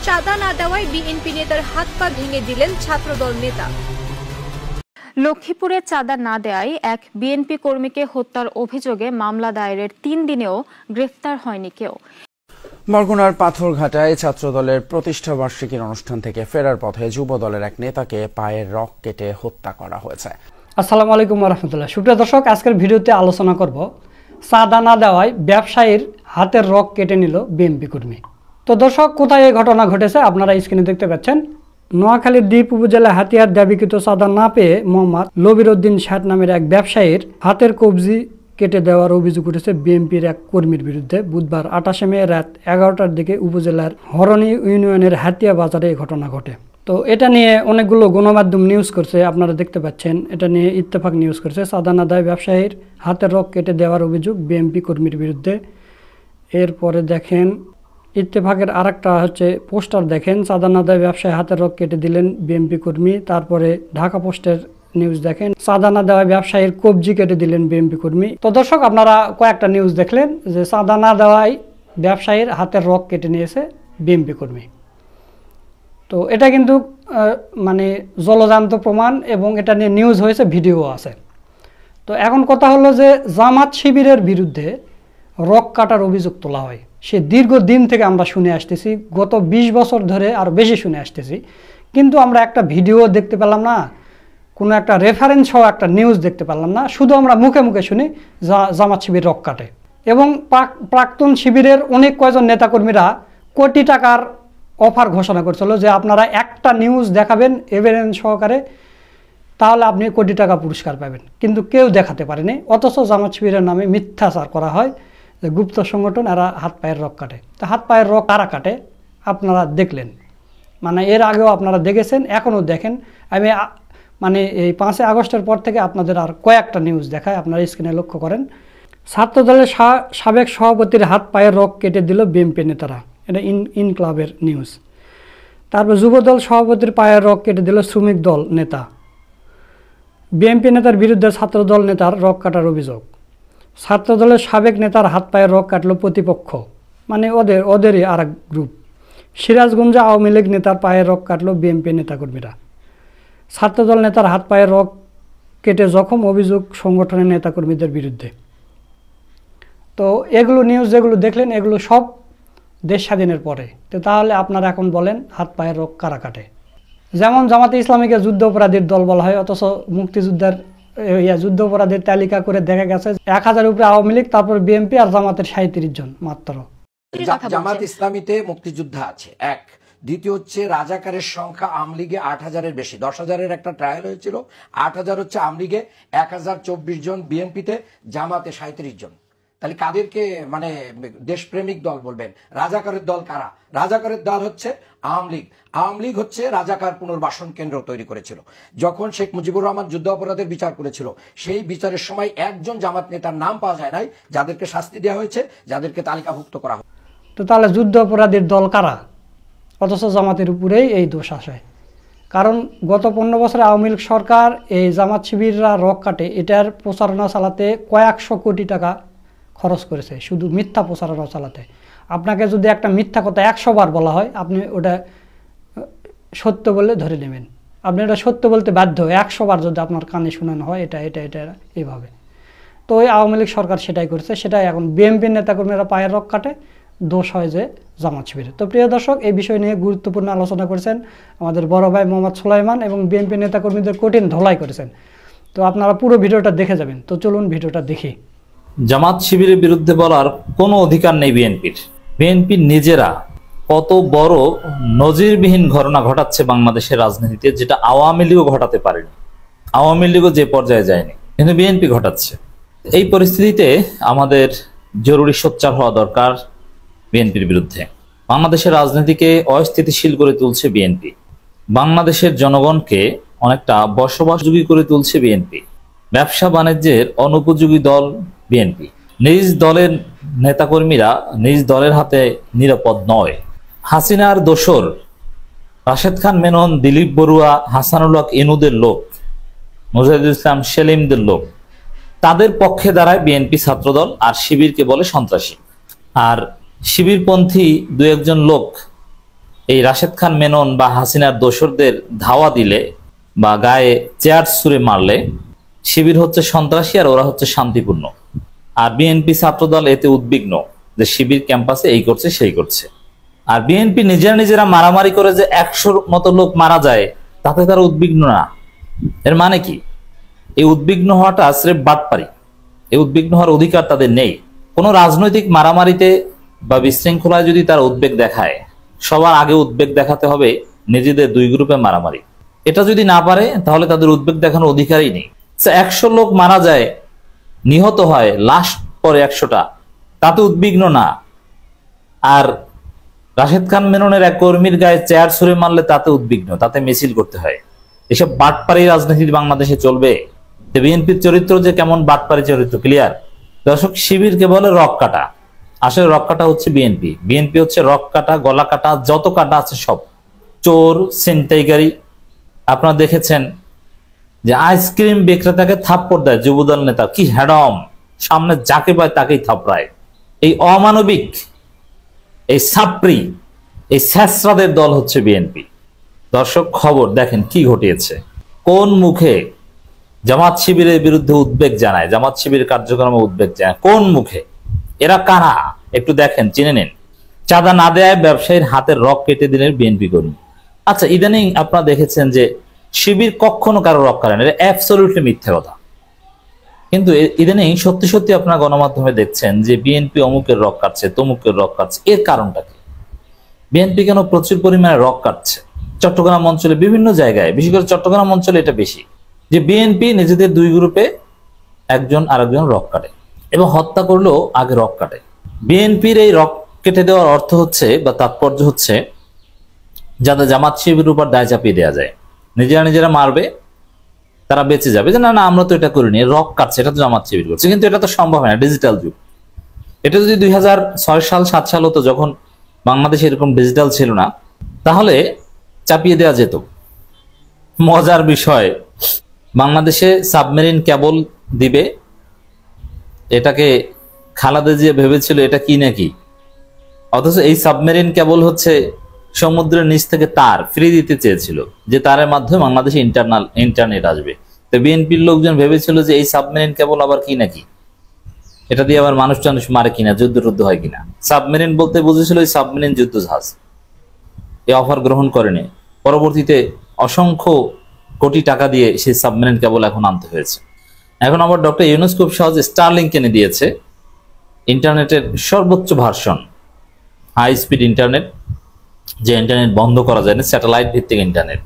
চাঁদা না দেওয়ায় বিএনপি নেতার হাত পা ভেঙে দিলেন ছাত্রদল নেতা। লক্ষ্মীপুরে চাঁদা না দেওয়ায় এক বিএনপি কর্মীকে হত্যার অভিযোগে মামলা দায়েরের 3 দিনেও গ্রেফতার হয়নি কেউ। বরগুনার পাথরঘাটায় ছাত্রদলের প্রতিষ্ঠা বার্ষিকীর অনুষ্ঠান থেকে ফেরার পথে যুব দলের এক নেতাকে পায়ের রগ কেটে হত্যা করা হয়েছে। আসসালামু আলাইকুম ওয়া রাহমাতুল্লাহ। সুপ্রিয় দর্শক, আজকের ভিডিওতে আলোচনা করব চাঁদা না দেওয়ায় ব্যবসায়ীর হাতের রগ কেটে নিল বিএনপি কর্মী। তো দর্শক, কোথায় এই ঘটনা ঘটেছে আপনারা স্ক্রিনে দেখতে পাচ্ছেন। নোয়াখালীর দ্বীপ উপজেলা হাতিয়ার দাবিকৃত চাঁদা না পেয়ে মোহাম্মদ লবির উদ্দিন ষাট নামের এক ব্যবসায়ীর হাতের কবজি কেটে দেওয়ার অভিযোগ উঠেছে বিএনপির এক কর্মীর বিরুদ্ধে। বুধবার 28 মে রাত 11টার দিকে উপজেলার হরণী ইউনিয়নের হাতিয়া বাজারে এই ঘটনা ঘটে। তো এটা নিয়ে অনেকগুলো গণমাধ্যম নিউজ করছে, আপনারা দেখতে পাচ্ছেন। এটা নিয়ে ইত্তেফাক নিউজ করছে, চাঁদা না দেওয়ায় ব্যবসায়ীর হাতের রগ কেটে দেওয়ার অভিযোগ বিএনপি কর্মীর বিরুদ্ধে। এরপরে দেখেন ইত্তেফাকের আরেকটা পোস্টার দেখেন, চাঁদা না দেওয়ায় ব্যবসায়ী হাতের রগ কেটে দিলেন বিএনপি কর্মী। তারপরে ঢাকা পোস্টের নিউজ দেখেন, চাঁদা না দেওয়ায় ব্যবসায়ীর কবজি কেটে দিলেন বিএনপি কর্মী। তো দর্শক, আপনারা কয়েকটা নিউজ দেখলেন যে চাঁদা না দেওয়ায় ব্যবসায়ীর হাতের রগ কেটে নিয়েছে বিএনপি কর্মী। তো এটা কিন্তু মানে জলজান্ত প্রমাণ এবং এটা নিয়ে নিউজ হয়েছে, ভিডিও আছে। তো এখন কথা হলো যে জামাত শিবিরের বিরুদ্ধে রগ কাটার অভিযোগ তোলা হয়। সে দীর্ঘদিন থেকে আমরা শুনে আসতেছি, গত 20 বছর ধরে আরও বেশি শুনে আসতেছি, কিন্তু আমরা একটা ভিডিও দেখতে পেলাম না, কোনো একটা রেফারেন্স সহ একটা নিউজ দেখতে পেলাম না। শুধু আমরা মুখে মুখে শুনি জামাত শিবির রগ কাটে। এবং প্রাক্তন শিবিরের অনেক কয়জন নেতাকর্মীরা কোটি টাকার অফার ঘোষণা করছিল যে আপনারা একটা নিউজ দেখাবেন এভিডেন্স সহকারে, তাহলে আপনি কোটি টাকা পুরস্কার পাবেন, কিন্তু কেউ দেখাতে পারেনি। অথচ জামাত শিবিরের নামে মিথ্যাচার করা হয় যে গুপ্ত সংগঠন, এরা হাত পায়ের রগ কাটে। তো হাত পায়ের রগ কারা কাটে আপনারা দেখলেন, মানে এর আগেও আপনারা দেখেছেন, এখনও দেখেন। আমি মানে এই 5 আগস্টের পর থেকে আপনাদের আর কয়েকটা নিউজ দেখায়, আপনারা স্ক্রিনে লক্ষ্য করেন। ছাত্রদলের সাবেক সভাপতির হাত পায়ের রগ কেটে দিল বিএনপি নেতারা, এটা ইনক্লাবের নিউজ। তারপর যুবদল সভাপতির পায়ের রগ কেটে দিল শ্রমিক দল নেতা। বিএনপি নেতার বিরুদ্ধে ছাত্রদল নেতার রগ কাটার অভিযোগ। ছাত্রদলের সাবেক নেতার হাত পায়ের রগ কাটল প্রতিপক্ষ, মানে ওদেরই আর এক গ্রুপ। সিরাজগঞ্জে আওয়ামী লীগ নেতার পায়ের রগ কাটল বিএনপি নেতাকর্মীরা। ছাত্রদল নেতার হাত পায়ের রগ কেটে জখম, অভিযোগ সংগঠনের নেতাকর্মীদের বিরুদ্ধে। তো এগুলো নিউজ যেগুলো দেখলেন, এগুলো সব দেশ স্বাধীনের পরে। তো তাহলে আপনারা এখন বলেন হাত পায়ের রগ কারা কাটে? যেমন জামাতে ইসলামীকে যুদ্ধ অপরাধীর দল বলা হয়, অথচ মুক্তিযুদ্ধের যুদ্ধ অপরাধীর তালিকা করে দেখা গেছে 1000 উপরে আওয়ামী লীগ, তারপর বিএনপি আর জামাতের 37 জন মাত্র। জামাত ইসলামীতে মুক্তিযোদ্ধা আছে এক, দ্বিতীয় হচ্ছে রাজাকারের সংখ্যা আওয়ামী লীগে 8000-এর বেশি, 10,000-এর একটা ট্রায়াল হয়েছিল, 8000 হচ্ছে আওয়ামী লীগে, 1024 জন বিএনপিতে, জামাতে 37 জন। তাহলে কাদেরকে মানে দেশপ্রেমিক দল বলবেন? রাজাকারের দল কারা? রাজাকারের দল হচ্ছে আওয়ামী লীগ। আওয়ামী লীগ হচ্ছে রাজাকার পুনর্বাসন কেন্দ্র তৈরি করেছিল। যখন শেখ মুজিবুর রহমান যুদ্ধ অপরাধের বিচার করেছিল, সেই বিচারের সময় একজন জামাত নেতার নাম পাওয়া যায় নাই যাদেরকে শাস্তি দেওয়া হয়েছে, যাদেরকে তালিকাভুক্ত করা হয়। তো তাহলে যুদ্ধ অপরাধীর দল কারা? অথচ জামাতের উপরেই এই দোষ আসে। কারণ গত 15 বছরে আওয়ামী লীগ সরকার এই জামাত শিবিররা রগ কাটে এটার প্রচারণা চালাতে কয়েকশো কোটি টাকা খরচ করেছে, শুধু মিথ্যা প্রচারণা চালাতে। আপনাকে যদি একটা মিথ্যা কথা 100 বার বলা হয়, আপনি ওটা সত্য বলে ধরে নেবেন। আপনি ওটা সত্য বলতে বাধ্য 100 বার যদি আপনার কানে শোনানো হয় এটা এটা এটা এইভাবে। তো ওই আওয়ামী লীগ সরকার সেটাই করেছে, সেটাই এখন বিএনপির নেতাকর্মীরা পায়ের রগ কাটে, দোষ হয় যে জামাত শিবিরের। তো প্রিয় দর্শক, এই বিষয় নিয়ে গুরুত্বপূর্ণ আলোচনা করেছেন আমাদের বড় ভাই মোহাম্মদ সুলাইমান এবং বিএনপি নেতাকর্মীদের কঠিন ধলাই করেছেন। তো আপনারা পুরো ভিডিওটা দেখে যাবেন। তো চলুন ভিডিওটা দেখি। জামাত শিবিরের বিরুদ্ধে বলার কোনো অধিকার নেই বিএনপির। বিএনপির নিজেরা কত বড় নজিরবিহীন ঘটনা ঘটাচ্ছে বাংলাদেশের রাজনীতিতে, যেটা আওয়ামী লীগও ঘটাতে পারেনি, আওয়ামী লীগও যে পর্যায়ে যায়নি, কিন্তু বিএনপি ঘটাচ্ছে। এই পরিস্থিতিতে আমাদের জরুরি সোচ্চার হওয়া দরকার বিএনপির বিরুদ্ধে। বাংলাদেশের রাজনীতিকে অস্থিতিশীল করে তুলছে বিএনপি, বাংলাদেশের জনগণকে অনেকটা বসবাসযোগী করে তুলছে বিএনপি, ব্যবসা বাণিজ্যের অনুপযোগী দল বিএনপি। নিজ দলের নেতাকর্মীরা নিজ দলের হাতে নিরাপদ নয়। হাসিনার দোসর রাশেদ খান মেনন, দিলীপ বড়ুয়া, হাসানুল হক ইনুদের লোক, মুজাহিদুল ইসলাম সেলিমদের লোক, তাদের পক্ষে দাঁড়ায় বিএনপি ছাত্রদল, আর শিবিরকে বলে সন্ত্রাসী। আর শিবিরপন্থী দু একজন লোক এই রাশেদ খান মেনন বা হাসিনার দোসরদের ধাওয়া দিলে বা গায়ে চেয়ার ছুঁড়ে মারলে শিবির হচ্ছে সন্ত্রাসী আর ওরা হচ্ছে শান্তিপূর্ণ। আর বিএনপি ছাত্রদল এতে উদ্বিগ্ন যে শিবির ক্যাম্পাসে এই করছে সেই করছে। আর বিএনপি নিজেরা মারামারি করে যে 100 মতো লোক মারা যায় তাতে তারা উদ্বিগ্ন না। এর মানে কি? এই উদ্বিগ্ন হওয়াটা স্রেফ বাটপারি। এই উদ্বিগ্ন হওয়ার অধিকার তাদের নেই। কোনো রাজনৈতিক মারামারিতে বা বিশৃঙ্খলায় যদি তারা উদ্বেগ দেখায়, সবার আগে উদ্বেগ দেখাতে হবে নিজেদের দুই গ্রুপে মারামারি। এটা যদি না পারে তাহলে তাদের উদ্বেগ দেখানোর অধিকারই নেই। 100 লোক মারা যায়, নিহত হয়, লাশ পরে 100টা, তাতে উদ্বিগ্ন না। আর রাশেদ খান মেননের এক কর্মীর গায়ে চেয়ার ছুঁড়ে মারলে তাতে উদ্বিগ্ন, তাতে মিছিল করতে হয়। এসব বাটপারি রাজনীতি বাংলাদেশে চলবে? বিএনপির চরিত্র যে কেমন বাটপারি চরিত্র ক্লিয়ার। দর্শক, শিবিরকে বলে রক কাটা, আসলে রক কাটা হচ্ছে বিএনপি। বিএনপি হচ্ছে রক কাটা, গলা কাটা, যত কাটা আছে সব। চোর, ছিনতাইকারী। আপনারা দেখেছেন যে আইসক্রিম বিক্রেতাকে থাপ্পড় দেয় যুবদল নেতা, কি হ্যাডম, সামনে যাকে পায় তাকেই থাপড়ায়। এই অমানবিক, এই সাপ্রি, এই স্যাসরাদের দল হচ্ছে বিএনপি। দর্শক, খবর দেখেন কি ঘটিয়েছে। কোন মুখে জামাত শিবিরের বিরুদ্ধে উদ্বেগ জানায়, জামাত শিবির কার্যক্রমে উদ্বেগ জানায়, কোন মুখে? এরা কারা একটু দেখেন, চিনে নিন। চাঁদা না দেয় ব্যবসায়ীর হাতের রক কেটে দিলেন বিএনপি কর্মী। আচ্ছা, ইদানিং আপনারা দেখেছেন যে শিবির কখনো কারো রক কাটেন, এটা অ্যাবসলিউটলি মিথ্যা কথা। কিন্তু ইদানিং সত্যি সত্যি আপনারা গণমাধ্যমে দেখছেন যে বিএনপি অমুকের রক কাটছে, তমুকের রক কাটছে। এর কারণটা কি? বিএনপি কেন প্রচুর পরিমাণে রক কাটছে? চট্টগ্রাম অঞ্চলে বিভিন্ন জায়গায়, বিশেষ করে চট্টগ্রাম অঞ্চলে এটা বেশি, যে বিএনপি নিজেদের দুই গ্রুপে একজন আরেকজন রক কাটে এবং হত্যা করলেও আগে রক কাটে। বিএনপির এই রক কেটে দেওয়ার অর্থ হচ্ছে বা তাৎপর্য হচ্ছে যাতে জামাত শিবিরের উপর দায় চাপিয়ে দেওয়া যায়, নিজেরা মারবে, তারা বেঁচে যাবে, যে না না আমরা তো এটা করিনি, রক কাটছে, এটা তো জামাত শিবির করছে। কিন্তু এটা তো সম্ভব হয় না, ডিজিটাল যুগ। এটা যদি 2006 সাল 7 সাল হতো, যখন বাংলাদেশে এরকম ডিজিটাল ছিল না, তাহলে চাপিয়ে দেওয়া যেত। মজার বিষয়, বাংলাদেশে সাবমেরিন কেবল দিবে, এটাকে খালাদা জিয়া ভেবেছিল এটা কি নাকি, অথচ এই সাবমেরিন কেবল হচ্ছে সমুদ্রের নিচ থেকে তার ফ্রি দিতে চেয়েছিল, যে তারের মাধ্যমে বাংলাদেশে ইন্টারনেট আসবে। তো বিএনপির লোকজন ভেবেছিল যে এই সাবমেরিন কেবল আবার কি নাকি, এটা দিয়ে আবার মানুষ মারে কিনা, যুদ্ধ হয় কিনা। সাবমেরিন বলতে বুঝেছিল এই সাবমেরিন যুদ্ধ জাহাজ। এই অফার গ্রহণ করেনি। পরবর্তীতে অসংখ্য কোটি টাকা দিয়ে সেই সাবমেরিন কেবল এখন আনতে হয়েছে। এখন আবার ডক্টর ইউনূস খুব সহজে স্টারলিংক এনে দিয়েছে, ইন্টারনেটের সর্বোচ্চ ভার্সন, হাই স্পিড ইন্টারনেট, যে ইন্টারনেট বন্ধ করা যায় না, স্যাটেলাইট ভিত্তিক ইন্টারনেট।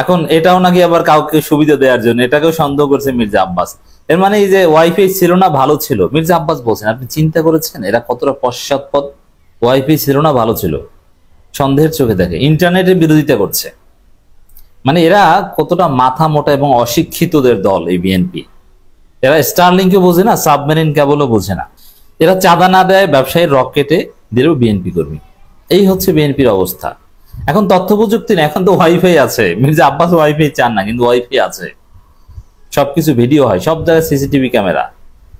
এখন এটাও নাকি আবার কাউকে সুবিধা দেওয়ার জন্য, এটাকেও সন্দেহ করেছে মির্জা আব্বাস। এর মানে এই যে ওয়াইফাই ছিল না, ভালো ছিল, মির্জা আব্বাস বলছেন। আপনি চিন্তা করেছেন এরা কতটা পশ্চাৎপদ? ওয়াইফাই ছিল না, ভালো ছিল, সন্দেহের চোখে দেখে ইন্টারনেটের বিরোধিতা করছে। মানে এরা কতটা মাথা মোটা এবং অশিক্ষিতদের দল এই বিএনপি। এরা স্টারলিংকে বোঝে না, সাবমেরিন কেবলও বোঝে না। এরা চাঁদা না দেয় ব্যবসায়ীর রক কেটে দিলেও বিএনপি কর্মী। এই হচ্ছে বিএনপির অবস্থা। এখন তথ্য প্রযুক্তি না, এখন তো ওয়াইফাই আছে। মির্জা আব্বাস ওয়াইফাই চান না, কিন্তু ওয়াইফাই আছে, সবকিছু ভিডিও হয়, সব জায়গায় সিসিটিভি ক্যামেরা।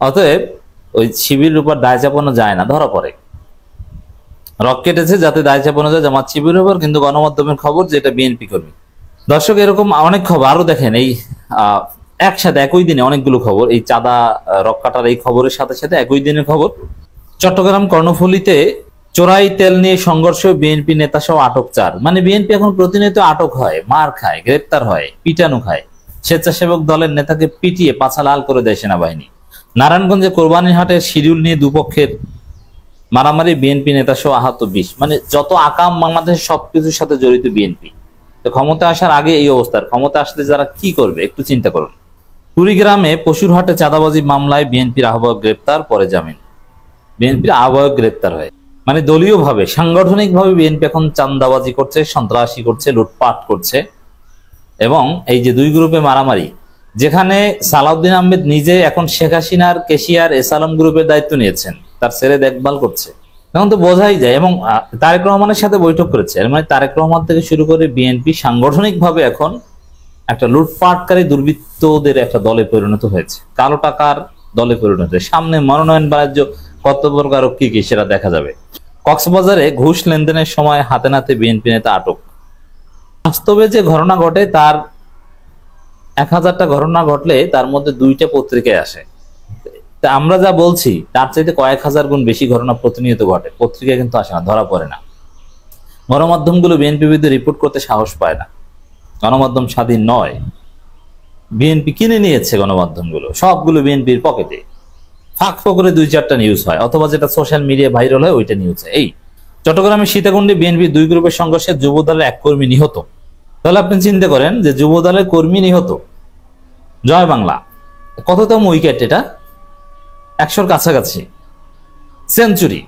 অতএব ওই শিবিরের উপর দায় চাপানো যায় না, ধরা পড়ে। রক কেটেছে যাতে দায় চাপানো যায় জামাত শিবিরের উপর, কিন্তু গণমাধ্যমের খবর যে এটা বিএনপি কর্মী। দর্শক, এরকম অনেক খবর আরো দেখেন, এই একসাথে একই দিনে অনেকগুলো খবর, এই চাঁদা রক কাটার এই খবরের সাথে সাথে একই দিনের খবর। চট্টগ্রাম কর্ণফুলীতে চোরাই তেল নিয়ে সংঘর্ষ, বিএনপি নেতা সহ আটক 4। মানে বিএনপি এখন প্রতিনিয়ত আটক হয়, মার খায়, গ্রেপ্তার হয়, পিটানো খায়। স্বেচ্ছাসেবক দলের নেতাকে পিটিয়ে পাছা লাল করে দেয় সেনাবাহিনী। নারায়ণগঞ্জে কোরবানির হাটের শিডিউল নিয়ে দুপক্ষের মারামারি, বিএনপি নেতা সহ আহত 20। মানে যত আকাম বাংলাদেশের সবকিছুর সাথে জড়িত বিএনপি। তো ক্ষমতা আসার আগে এই অবস্থার, ক্ষমতা আসলে যারা কি করবে একটু চিন্তা করুন। কুড়িগ্রামে পশুরহাটে চাঁদাবাজি মামলায় বিএনপির আহ্বায়ক গ্রেপ্তার, পরে জামিন। বিএনপির আহ্বায়ক গ্রেপ্তার হয়, মানে দলীয় ভাবে, সাংগঠনিক ভাবে বিএনপি এখন চাঁদাবাজি করছে, সন্ত্রাসী করছে, লুটপাট করছে। এবং এই যে দুই গ্রুপে মারামারি, যেখানে সালাউদ্দিন আহমেদ নিজে এখন শেখ হাসিনার কেশিয়ার এসালাম গ্রুপের দায়িত্ব নিয়েছেন, তার ছেলে দেখভাল করছে, এখন তো বোঝাই যায়। এবং তারেক রহমানের সাথে বৈঠক করেছে। এর মানে তারেক রহমান থেকে শুরু করে বিএনপি সাংগঠনিক ভাবে এখন একটা লুটপাটকারী দুর্বৃত্তদের একটা দলে পরিণত হয়েছে, কালো টাকার দলে পরিণত হয়েছে। সামনে মনোনয়ন বাণিজ্য কত প্রকার কি কি সেটা দেখা যাবে। কক্সবাজারে ঘুষ লেনদেনের সময় হাতে নাতে বিএনপি নেতা আটক। বাস্তবে যে ঘটনা ঘটে তার 1000টা ঘটনা ঘটলে তার মধ্যে 2টা পত্রিকায় আসে। তা আমরা যা বলছি তার চাইতে কয়েক হাজার গুণ বেশি ঘটনা প্রতিনিয়ত ঘটে, পত্রিকায় কিন্তু আসে না, ধরা পড়ে না। গণমাধ্যমগুলো বিএনপি বিরুদ্ধে রিপোর্ট করতে সাহস পায় না, গণমাধ্যম স্বাধীন নয়। বিএনপি কিনে নিয়েছে গণমাধ্যমগুলো, সবগুলো বিএনপির পকেটে। ফাঁক ফকরে 2-4টা নিউজ হয়, অথবা যেটা সোশ্যাল মিডিয়া ভাইরাল হয় ওইটা নিউজ। এই চট্টগ্রামের সীতাকুণ্ডে বিএনপির 2 গ্রুপের সংঘর্ষে যুব দলের 1 কর্মী নিহত। তাহলে আপনি চিন্তা করেন যে যুব দলের কর্মী নিহত, জয় বাংলা, কততম উইকেট এটা? 100-র কাছাকাছি সেঞ্চুরি।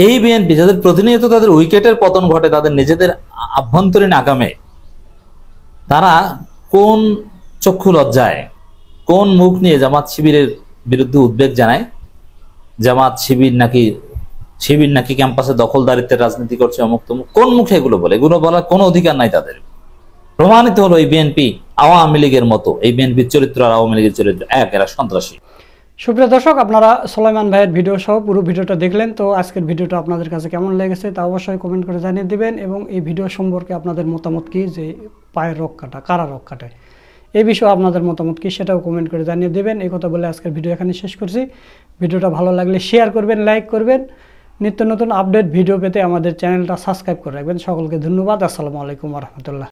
এই বিএনপি যাদের প্রতিনিয়ত তাদের উইকেটের পতন ঘটে তাদের নিজেদের আভ্যন্তরীণ আগামে, তারা কোন চক্ষু লজ্জায়, কোন মুখ নিয়ে জামাত শিবিরের বিরুদ্ধে উদ্বেগ জানায়? জামাত শিবির নাকি ক্যাম্পাসে দখলদারিত্বের রাজনীতি করছে, অমুক তমুক, কোন মুখে এগুলো বলে? এগুলো বলার কোনো অধিকার নাই তাদের। প্রমাণিত হলো এই বিএনপি আওয়ামী লীগের মতো। এই বিএনপির চরিত্র আর আওয়ামী লীগের চরিত্র এক, এরা সন্ত্রাসী। সুপ্রিয় দর্শক, আপনারা সুলাইমান ভাইয়ের ভিডিও সহ পুরো ভিডিওটা দেখলেন। তো আজকের ভিডিওটা আপনাদের কাছে কেমন লেগেছে তা অবশ্যই কমেন্ট করে জানিয়ে দিবেন, এবং এই ভিডিও সম্পর্কে আপনাদের মতামত কি, যে পায়ের রক কাটা, কারা রক কাটায়, এই বিষয়ে আপনাদের মতামত কি সেটাও কমেন্ট করে জানিয়ে দেবেন। এই কথা বলে আজকের ভিডিও এখানে শেষ করছি। ভিডিওটা ভালো লাগলে শেয়ার করবেন, লাইক করবেন। নিত্য নতুন আপডেট ভিডিও পেতে আমাদের চ্যানেলটা সাবস্ক্রাইব করে রাখবেন। সকলকে ধন্যবাদ। আসসালামু আলাইকুম ওয়া রাহমাতুল্লাহ।